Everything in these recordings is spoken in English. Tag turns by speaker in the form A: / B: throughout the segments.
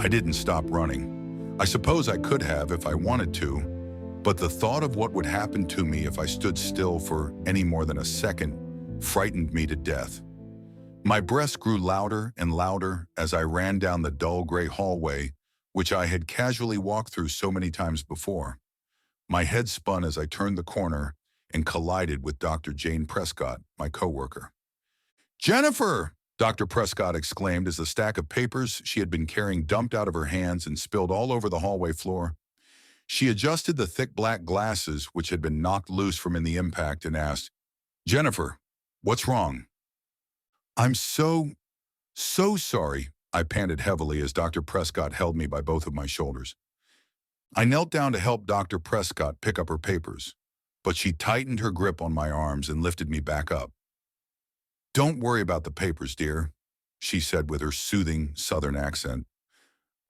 A: I didn't stop running. I suppose I could have if I wanted to, but the thought of what would happen to me if I stood still for any more than a second frightened me to death. My breaths grew louder and louder as I ran down the dull gray hallway, which I had casually walked through so many times before. My head spun as I turned the corner and collided with Dr. Jane Prescott, my coworker. "Jennifer!" Dr. Prescott exclaimed as the stack of papers she had been carrying dumped out of her hands and spilled all over the hallway floor. She adjusted the thick black glasses which had been knocked loose from in the impact and asked, "Jennifer, what's wrong?" "I'm so sorry," I panted heavily as Dr. Prescott held me by both of my shoulders. I knelt down to help Dr. Prescott pick up her papers, but she tightened her grip on my arms and lifted me back up. "Don't worry about the papers, dear," she said with her soothing Southern accent.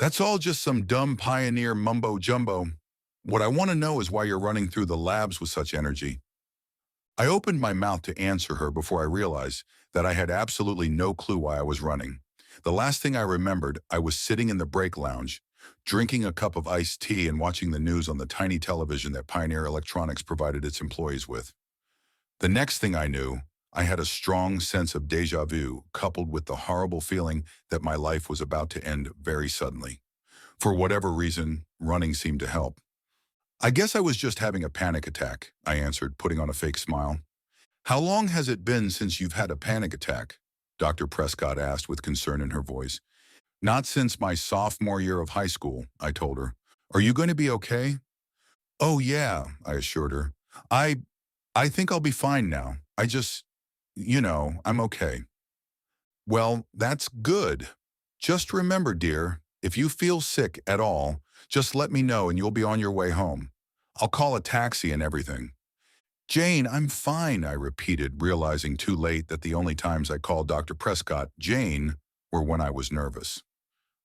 A: "That's all just some dumb pioneer mumbo-jumbo. What I want to know is why you're running through the labs with such energy." I opened my mouth to answer her before I realized that I had absolutely no clue why I was running. The last thing I remembered, I was sitting in the break lounge, drinking a cup of iced tea and watching the news on the tiny television that Pioneer Electronics provided its employees with. The next thing I knew, I had a strong sense of déjà vu coupled with the horrible feeling that my life was about to end very suddenly. For whatever reason, running seemed to help. "I guess I was just having a panic attack," I answered, putting on a fake smile. "How long has it been since you've had a panic attack?" Dr. Prescott asked with concern in her voice. "Not since my sophomore year of high school," I told her. "Are you going to be okay?" "Oh yeah," I assured her. I think I'll be fine now. I'm okay." "Well, that's good. Just remember, dear, if you feel sick at all, just let me know and you'll be on your way home. I'll call a taxi and everything." "Jane, I'm fine," I repeated, realizing too late that the only times I called Dr. Prescott Jane were when I was nervous.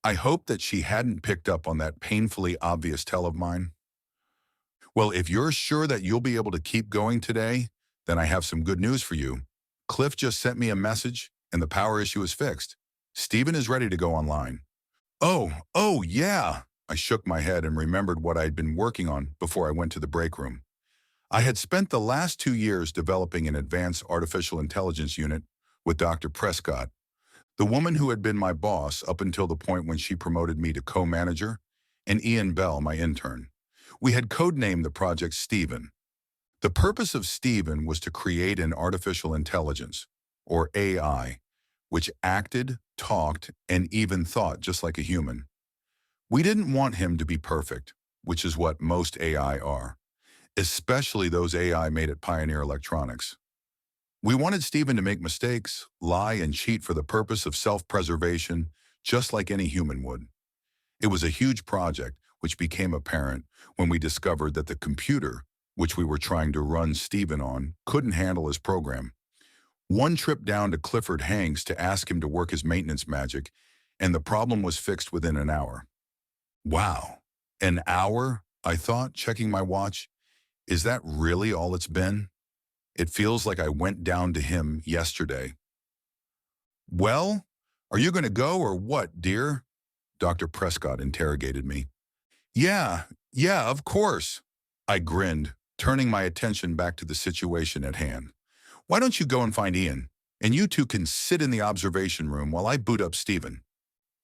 A: I hoped that she hadn't picked up on that painfully obvious tell of mine. "Well, if you're sure that you'll be able to keep going today, then I have some good news for you. Cliff just sent me a message and the power issue is fixed. Stephen is ready to go online." Oh, yeah." I shook my head and remembered what I had been working on before I went to the break room. I had spent the last 2 years developing an advanced artificial intelligence unit with Dr. Prescott, the woman who had been my boss up until the point when she promoted me to co-manager, and Ian Bell, my intern. We had codenamed the project Stephen. The purpose of Stephen was to create an artificial intelligence, or AI, which acted, talked, and even thought just like a human. We didn't want him to be perfect, which is what most AI are, especially those AI made at Pioneer Electronics. We wanted Stephen to make mistakes, lie, and cheat for the purpose of self-preservation, just like any human would. It was a huge project, which became apparent when we discovered that the computer, which we were trying to run Stephen on, couldn't handle his program. One trip down to Clifford Hanks to ask him to work his maintenance magic, and the problem was fixed within an hour. Wow, an hour? I thought, checking my watch. Is that really all it's been? It feels like I went down to him yesterday. "Well, are you going to go or what, dear?" Dr. Prescott interrogated me. Yeah, of course." I grinned, turning my attention back to the situation at hand. "Why don't you go and find Ian, and you two can sit in the observation room while I boot up Stephen."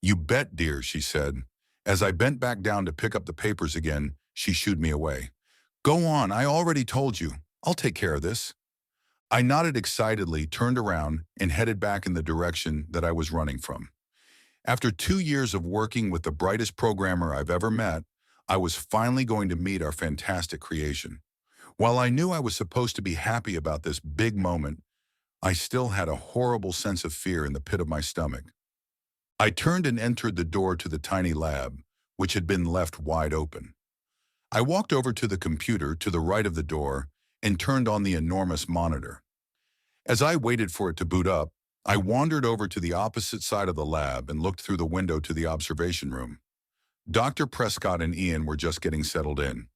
A: "You bet, dear," she said. As I bent back down to pick up the papers again, she shooed me away. "Go on, I already told you. I'll take care of this." I nodded excitedly, turned around, and headed back in the direction that I was running from. After 2 years of working with the brightest programmer I've ever met, I was finally going to meet our fantastic creation. While I knew I was supposed to be happy about this big moment, I still had a horrible sense of fear in the pit of my stomach. I turned and entered the door to the tiny lab, which had been left wide open. I walked over to the computer to the right of the door and turned on the enormous monitor. As I waited for it to boot up, I wandered over to the opposite side of the lab and looked through the window to the observation room. Dr. Prescott and Ian were just getting settled in.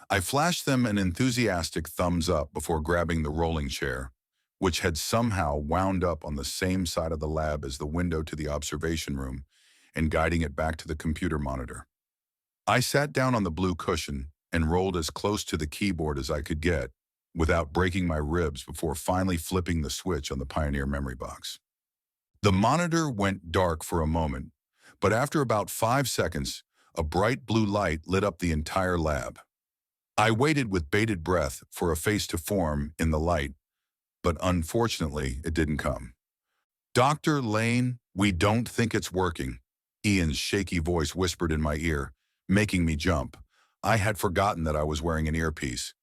A: I flashed them an enthusiastic thumbs up before grabbing the rolling chair, which had somehow wound up on the same side of the lab as the window to the observation room, and guiding it back to the computer monitor. I sat down on the blue cushion and rolled as close to the keyboard as I could get without breaking my ribs before finally flipping the switch on the Pioneer memory box. The monitor went dark for a moment, but after about 5 seconds, a bright blue light lit up the entire lab. I waited with bated breath for a face to form in the light, but unfortunately, it didn't come. "Dr. Lane, we don't think it's working," Ian's shaky voice whispered in my ear, making me jump. I had forgotten that I was wearing an earpiece.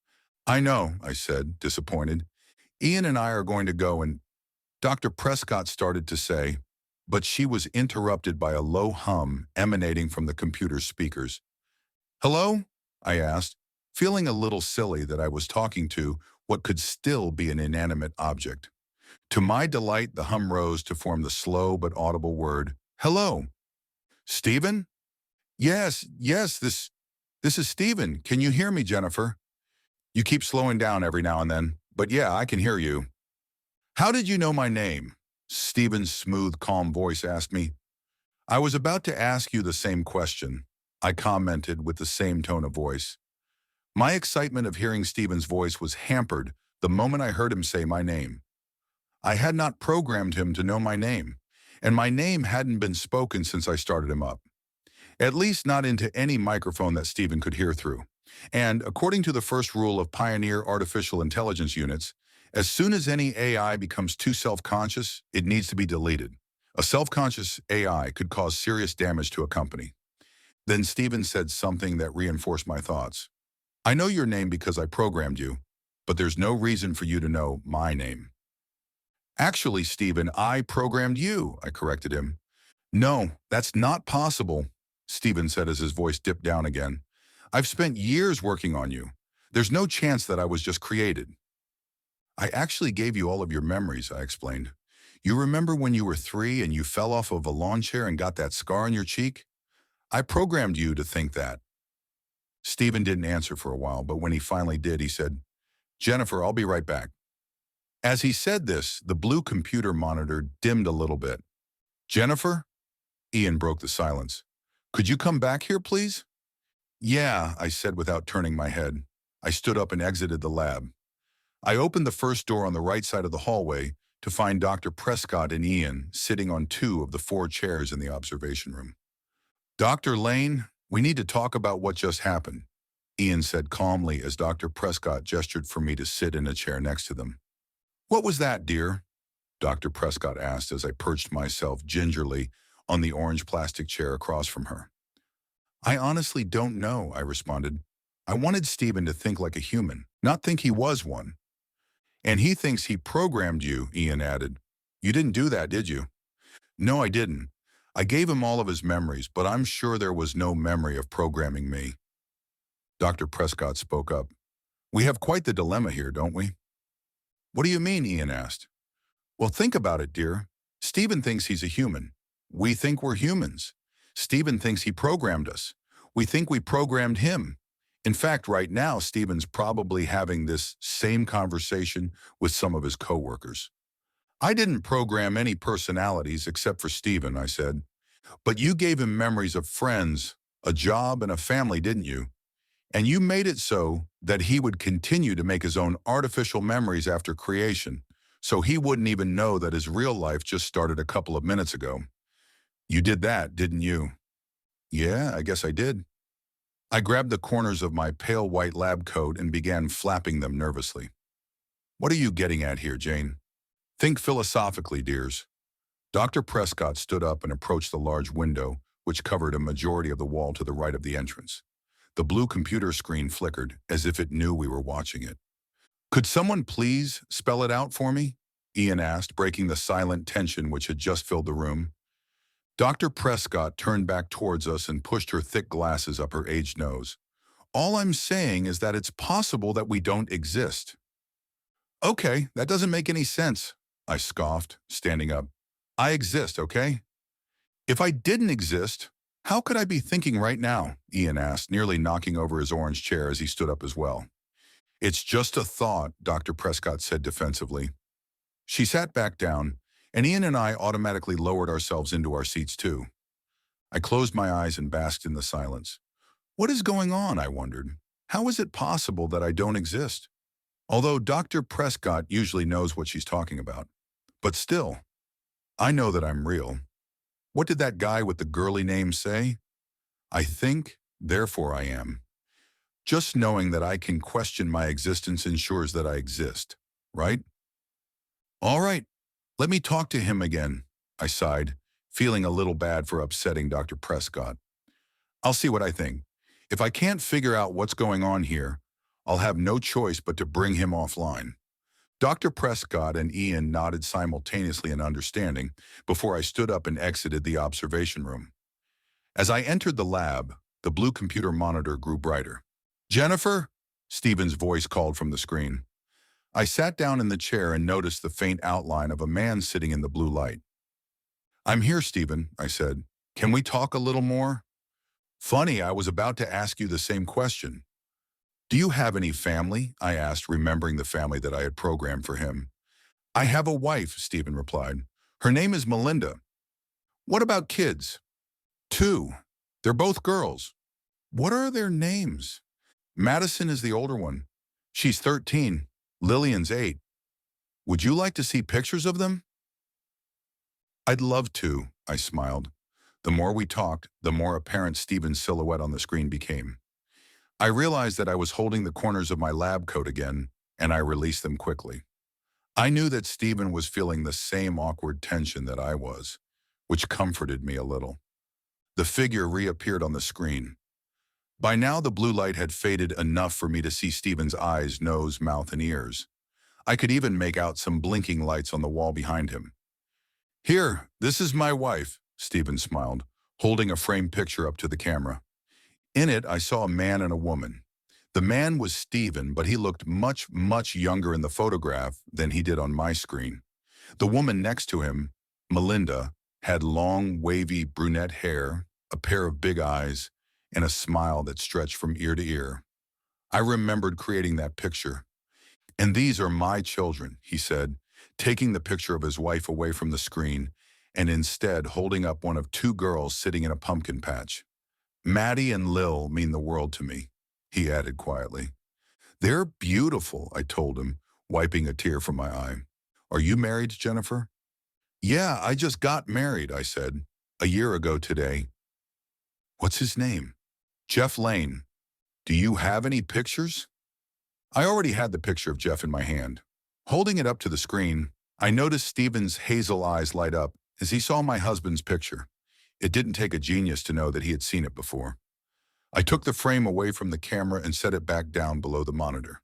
A: "I know," I said, disappointed. "Ian and I are going to go and—" Dr. Prescott started to say, but she was interrupted by a low hum emanating from the computer's speakers. "Hello?" I asked, feeling a little silly that I was talking to what could still be an inanimate object. To my delight, the hum rose to form the slow but audible word, "Hello." "Stephen?" Yes, this is Stephen. Can you hear me, Jennifer?" "You keep slowing down every now and then, but yeah, I can hear you." "How did you know my name?" Stephen's smooth, calm voice asked me. "I was about to ask you the same question," I commented with the same tone of voice. My excitement of hearing Stephen's voice was hampered the moment I heard him say my name. I had not programmed him to know my name, and my name hadn't been spoken since I started him up. At least not into any microphone that Stephen could hear through. And according to the first rule of Pioneer Artificial Intelligence Units, as soon as any AI becomes too self-conscious, it needs to be deleted. A self-conscious AI could cause serious damage to a company. Then Stephen said something that reinforced my thoughts. "I know your name because I programmed you, but there's no reason for you to know my name." "Actually, Stephen, I programmed you," I corrected him. "No, that's not possible," Stephen said as his voice dipped down again. "I've spent years working on you. There's no chance that I was just created." "I actually gave you all of your memories," I explained. "You remember when you were 3 and you fell off of a lawn chair and got that scar on your cheek? I programmed you to think that." Stephen didn't answer for a while, but when he finally did, he said, "Jennifer, I'll be right back." As he said this, the blue computer monitor dimmed a little bit. "Jennifer?" Ian broke the silence. "Could you come back here, please?" "Yeah," I said without turning my head. I stood up and exited the lab. I opened the first door on the right side of the hallway to find Dr. Prescott and Ian sitting on 2 of the 4 chairs in the observation room. "Dr. Lane, we need to talk about what just happened," Ian said calmly as Dr. Prescott gestured for me to sit in a chair next to them. "What was that, dear?" Dr. Prescott asked as I perched myself gingerly on the orange plastic chair across from her. "I honestly don't know," I responded. "I wanted Stephen to think like a human, not think he was one." "And he thinks he programmed you," Ian added. "You didn't do that, did you?" "No, I didn't. I gave him all of his memories, but I'm sure there was no memory of programming me." Dr. Prescott spoke up. "We have quite the dilemma here, don't we?" "What do you mean?" Ian asked. "Well, think about it, dear. Stephen thinks he's a human. We think we're humans. Stephen thinks he programmed us. We think we programmed him. In fact, right now, Stephen's probably having this same conversation with some of his coworkers." "I didn't program any personalities except for Stephen," I said. "But you gave him memories of friends, a job, and a family, didn't you? And you made it so that he would continue to make his own artificial memories after creation, so he wouldn't even know that his real life just started a couple of minutes ago. You did that, didn't you?" "Yeah, I guess I did." I grabbed the corners of my pale white lab coat and began flapping them nervously. "What are you getting at here, Jane? Think philosophically, dears." Dr. Prescott stood up and approached the large window, which covered a majority of the wall to the right of the entrance. The blue computer screen flickered, as if it knew we were watching it. "Could someone please spell it out for me?" Ian asked, breaking the silent tension which had just filled the room. Dr. Prescott turned back towards us and pushed her thick glasses up her aged nose. "All I'm saying is that it's possible that we don't exist." "Okay, that doesn't make any sense," I scoffed, standing up. "I exist, okay?" "If I didn't exist, how could I be thinking right now?" Ian asked, nearly knocking over his orange chair as he stood up as well. "It's just a thought," Dr. Prescott said defensively. She sat back down, and Ian and I automatically lowered ourselves into our seats too. I closed my eyes and basked in the silence. What is going on, I wondered. How is it possible that I don't exist? Although Dr. Prescott usually knows what she's talking about. But still, I know that I'm real. What did that guy with the girly name say? I think, therefore I am. Just knowing that I can question my existence ensures that I exist, right? All right, let me talk to him again, I sighed, feeling a little bad for upsetting Dr. Prescott. I'll see what I think. If I can't figure out what's going on here, I'll have no choice but to bring him offline. Dr. Prescott and Ian nodded simultaneously in understanding before I stood up and exited the observation room. As I entered the lab, the blue computer monitor grew brighter. Jennifer? Stephen's voice called from the screen. I sat down in the chair and noticed the faint outline of a man sitting in the blue light. I'm here, Stephen, I said. Can we talk a little more? Funny, I was about to ask you the same question. Do you have any family? I asked, remembering the family that I had programmed for him. I have a wife, Stephen replied. Her name is Melinda. What about kids? 2. They're both girls. What are their names? Madison is the older one. She's 13. Lillian's 8. Would you like to see pictures of them? I'd love to, I smiled. The more we talked, the more apparent Stephen's silhouette on the screen became. I realized that I was holding the corners of my lab coat again, and I released them quickly. I knew that Stephen was feeling the same awkward tension that I was, which comforted me a little. The figure reappeared on the screen. By now, the blue light had faded enough for me to see Stephen's eyes, nose, mouth, and ears. I could even make out some blinking lights on the wall behind him. Here, this is my wife, Stephen smiled, holding a framed picture up to the camera. In it, I saw a man and a woman. The man was Stephen, but he looked much, much younger in the photograph than he did on my screen. The woman next to him, Melinda, had long, wavy brunette hair, a pair of big eyes, and a smile that stretched from ear to ear. I remembered creating that picture. And these are my children, he said, taking the picture of his wife away from the screen and instead holding up one of 2 girls sitting in a pumpkin patch. Maddie and Lil mean the world to me, he added quietly. They're beautiful, I told him, wiping a tear from my eye. Are you married, Jennifer? Yeah, I just got married, I said, a year ago today. What's his name? Jeff Lane. Do you have any pictures? I already had the picture of Jeff in my hand. Holding it up to the screen, I noticed Stephen's hazel eyes light up as he saw my husband's picture. It didn't take a genius to know that he had seen it before. I took the frame away from the camera and set it back down below the monitor.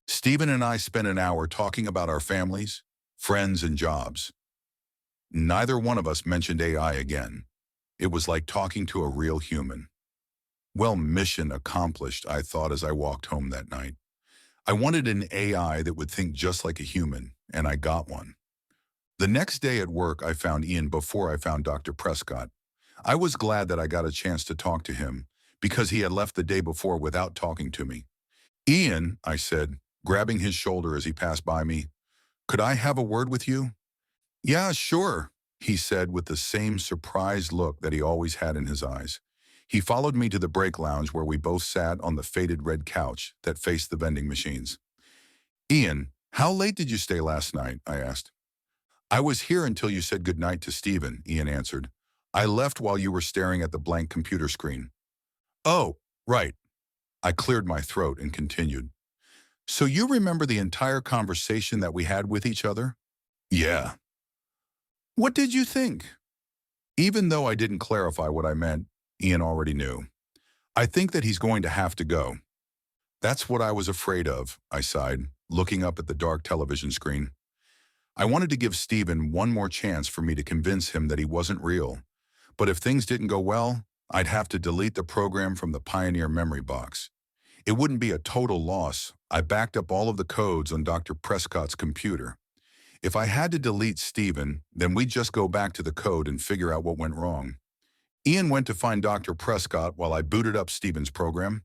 A: Stephen and I spent an hour talking about our families, friends, and jobs. Neither one of us mentioned AI again. It was like talking to a real human. Well, mission accomplished, I thought as I walked home that night. I wanted an AI that would think just like a human, and I got one. The next day at work, I found Ian before I found Dr. Prescott. I was glad that I got a chance to talk to him because he had left the day before without talking to me. Ian, I said, grabbing his shoulder as he passed by me, could I have a word with you? Yeah, sure, he said with the same surprised look that he always had in his eyes. He followed me to the break lounge where we both sat on the faded red couch that faced the vending machines. Ian, how late did you stay last night? I asked. I was here until you said goodnight to Stephen, Ian answered. I left while you were staring at the blank computer screen. Oh, right. I cleared my throat and continued. So you remember the entire conversation that we had with each other? Yeah. What did you think? Even though I didn't clarify what I meant, Ian already knew. I think that he's going to have to go. That's what I was afraid of, I sighed, looking up at the dark television screen. I wanted to give Stephen one more chance for me to convince him that he wasn't real. But if things didn't go well, I'd have to delete the program from the Pioneer memory box. It wouldn't be a total loss. I backed up all of the codes on Dr. Prescott's computer. If I had to delete Stephen, then we'd just go back to the code and figure out what went wrong. Ian went to find Dr. Prescott while I booted up Stephen's program.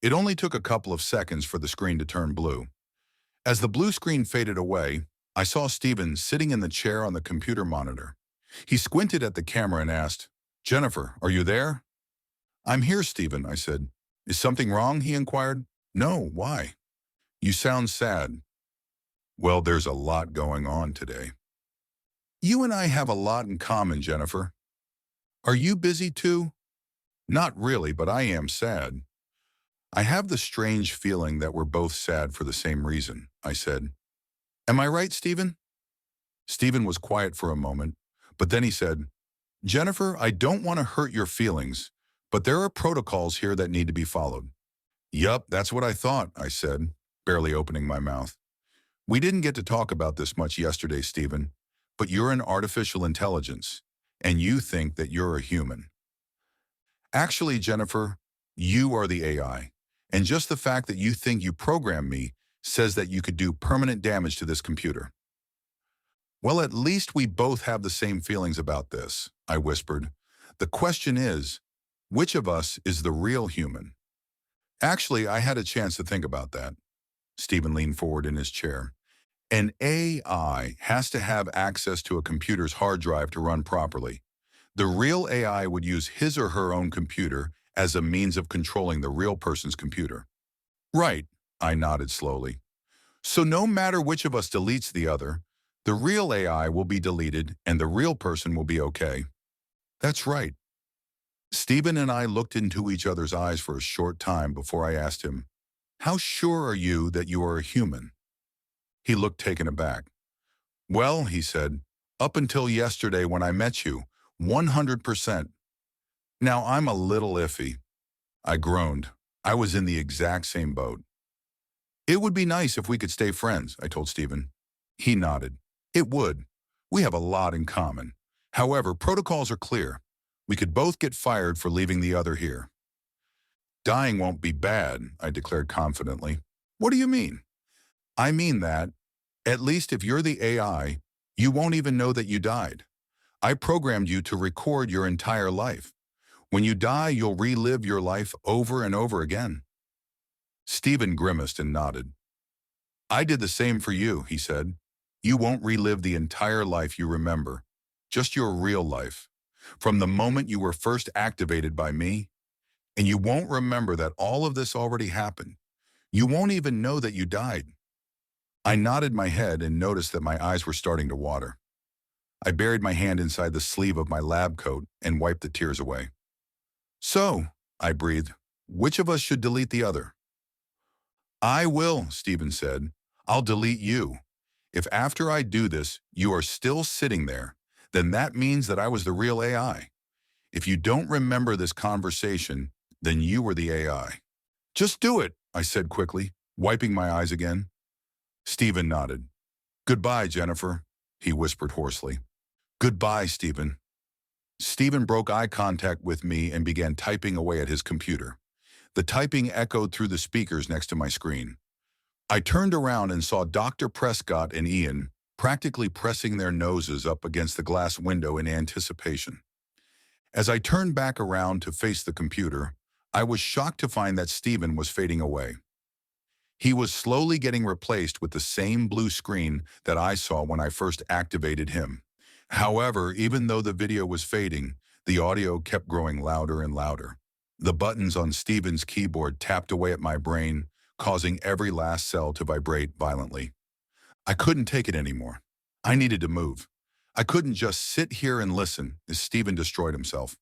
A: It only took a couple of seconds for the screen to turn blue. As the blue screen faded away, I saw Stephen sitting in the chair on the computer monitor. He squinted at the camera and asked, Jennifer, are you there? I'm here, Stephen, I said. Is something wrong? He inquired. No, why? You sound sad. Well, there's a lot going on today. You and I have a lot in common, Jennifer. Are you busy too? Not really, but I am sad. I have the strange feeling that we're both sad for the same reason, I said. Am I right, Stephen? Stephen was quiet for a moment, but then he said, Jennifer, I don't want to hurt your feelings, but there are protocols here that need to be followed. Yup, that's what I thought, I said, barely opening my mouth. We didn't get to talk about this much yesterday, Stephen, but you're an artificial intelligence, and you think that you're a human. Actually, Jennifer, you are the AI, and just the fact that you think you programmed me says that you could do permanent damage to this computer. Well, at least we both have the same feelings about this, I whispered. The question is, which of us is the real human? Actually, I had a chance to think about that. Stephen leaned forward in his chair. An AI has to have access to a computer's hard drive to run properly. The real AI would use his or her own computer as a means of controlling the real person's computer. Right, I nodded slowly. So no matter which of us deletes the other, the real AI will be deleted and the real person will be okay. That's right. Stephen and I looked into each other's eyes for a short time before I asked him, How sure are you that you are a human? He looked taken aback. Well, he said, up until yesterday when I met you, 100%. Now I'm a little iffy. I groaned. I was in the exact same boat. It would be nice if we could stay friends, I told Stephen. He nodded. It would. We have a lot in common. However, protocols are clear. We could both get fired for leaving the other here. Dying won't be bad, I declared confidently. What do you mean? I mean that, at least if you're the AI, you won't even know that you died. I programmed you to record your entire life. When you die, you'll relive your life over and over again. Stephen grimaced and nodded. I did the same for you, he said. You won't relive the entire life you remember, just your real life, from the moment you were first activated by me, and you won't remember that all of this already happened. You won't even know that you died. I nodded my head and noticed that my eyes were starting to water. I buried my hand inside the sleeve of my lab coat and wiped the tears away. So, I breathed, which of us should delete the other? I will, Stephen said. I'll delete you. If after I do this, you are still sitting there, then that means that I was the real AI. If you don't remember this conversation, then you were the AI. Just do it, I said quickly, wiping my eyes again. Stephen nodded. Goodbye, Jennifer, he whispered hoarsely. Goodbye, Stephen. Stephen broke eye contact with me and began typing away at his computer. The typing echoed through the speakers next to my screen. I turned around and saw Dr. Prescott and Ian practically pressing their noses up against the glass window in anticipation. As I turned back around to face the computer, I was shocked to find that Stephen was fading away. He was slowly getting replaced with the same blue screen that I saw when I first activated him. However, even though the video was fading, the audio kept growing louder and louder. The buttons on Stephen's keyboard tapped away at my brain, causing every last cell to vibrate violently. I couldn't take it anymore. I needed to move. I couldn't just sit here and listen as Stephen destroyed himself.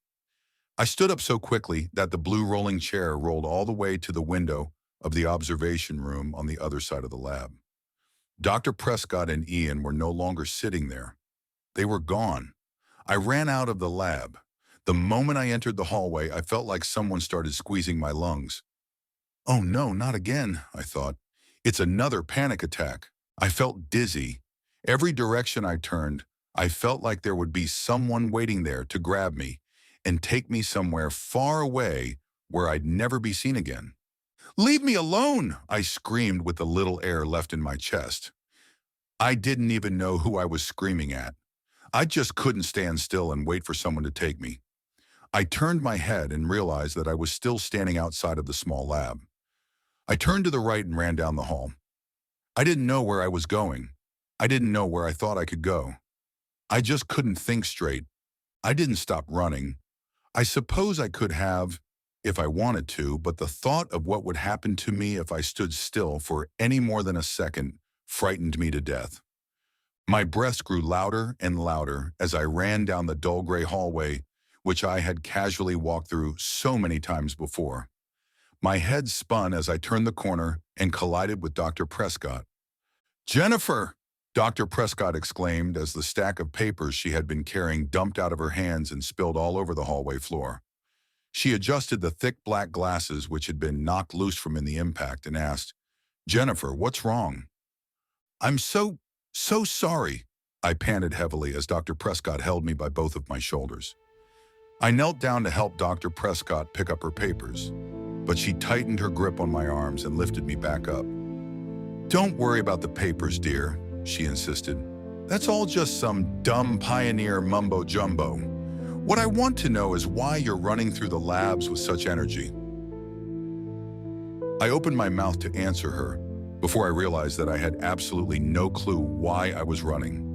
A: I stood up so quickly that the blue rolling chair rolled all the way to the window of the observation room on the other side of the lab. Dr. Prescott and Ian were no longer sitting there. They were gone. I ran out of the lab. The moment I entered the hallway, I felt like someone started squeezing my lungs. Oh no, not again, I thought. It's another panic attack. I felt dizzy. Every direction I turned, I felt like there would be someone waiting there to grab me and take me somewhere far away where I'd never be seen again. Leave me alone, I screamed with the little air left in my chest. I didn't even know who I was screaming at. I just couldn't stand still and wait for someone to take me. I turned my head and realized that I was still standing outside of the small lab. I turned to the right and ran down the hall. I didn't know where I was going. I didn't know where I thought I could go. I just couldn't think straight. I didn't stop running. I suppose I could have if I wanted to, but the thought of what would happen to me if I stood still for any more than a second frightened me to death. My breaths grew louder and louder as I ran down the dull gray hallway, which I had casually walked through so many times before. My head spun as I turned the corner and collided with Dr. Prescott. "Jennifer!" Dr. Prescott exclaimed as the stack of papers she had been carrying dumped out of her hands and spilled all over the hallway floor. She adjusted the thick black glasses which had been knocked loose from in the impact and asked, "Jennifer, what's wrong?" "I'm so sorry," I panted heavily as Dr. Prescott held me by both of my shoulders. I knelt down to help Dr. Prescott pick up her papers, but she tightened her grip on my arms and lifted me back up. "Don't worry about the papers, dear," she insisted. "That's all just some dumb pioneer mumbo-jumbo. What I want to know is why you're running through the labs with such energy." I opened my mouth to answer her before I realized that I had absolutely no clue why I was running.